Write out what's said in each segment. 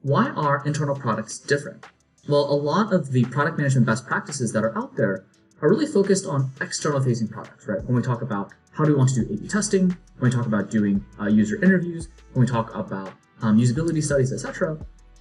Why are internal products different? Well, a lot of the product management best practices that are out there are really focused on external facing products, right? When we talk about how do we want to do A/B testing, when we talk about doing user interviews, when we talk about usability studies, etc.,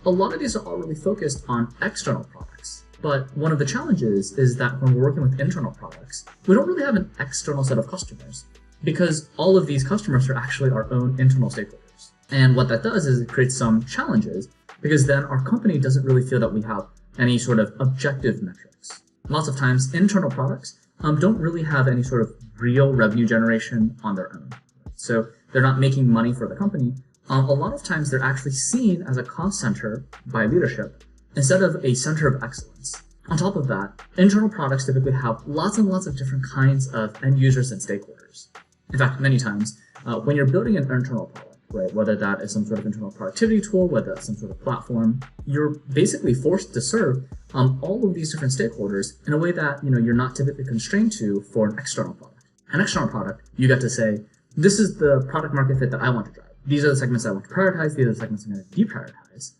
a lot of these are all really focused on external products. But one of the challenges is that when we're working with internal products, we don't really have an external set of customers because all of these customers are actually our own internal stakeholders. And what that does is it creates some challenges because then our company doesn't really feel that we have any sort of objective metrics. Lots of times, internal products don't really have any sort of real revenue generation on their own. So they're not making money for the company. A lot of times they're actually seen as a cost center by leadership instead of a center of excellence. On top of that, internal products typically have lots and lots of different kinds of end users and stakeholders. In fact, many times, when you're building an internal product, right, whether that is some sort of internal productivity tool, whether that's some sort of platform, you're basically forced to serve all of these different stakeholders in a way that you're not typically constrained to for an external product. An external product, you get to say, this is the product market fit that I want to drive. These are the segments I want to prioritize. These are the segments I'm going to deprioritize.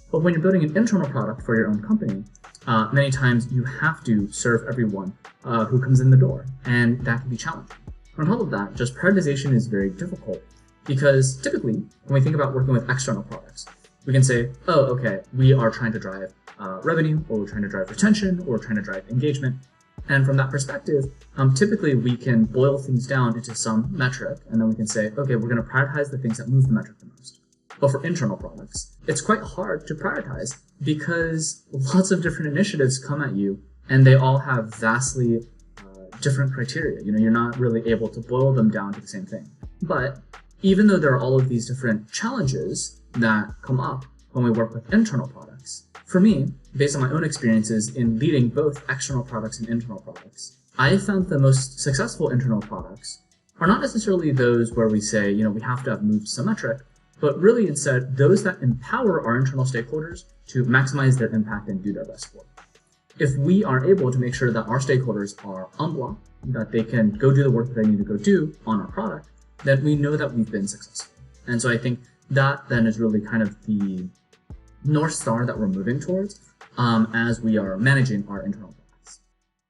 But when you're building an internal product for your own company, many times you have to serve everyone who comes in the door, and that can be challenging. On top of that, just prioritization is very difficult because typically when we think about working with external products, we can say, oh, okay, we are trying to drive revenue, or we're trying to drive retention, or we're trying to drive engagement. And from that perspective, typically we can boil things down into some metric, and then we can say, okay, we're going to prioritize the things that move the metric the most. But for internal products, it's quite hard to prioritize because lots of different initiatives come at you, and they all have vastly different criteria. You're not really able to boil them down to the same thing. But even though there are all of these different challenges that come up when we work with internal products, for me, based on my own experiences in leading both external products and internal products, I found the most successful internal products are not necessarily those where we say, we have to have moved some metric, but really instead those that empower our internal stakeholders to maximize their impact and do their best work. If we are able to make sure that our stakeholders are unblocked, that they can go do the work that they need to go do on our product, then we know that we've been successful. And so I think that then is really kind of the North Star that we're moving towards as we are managing our internal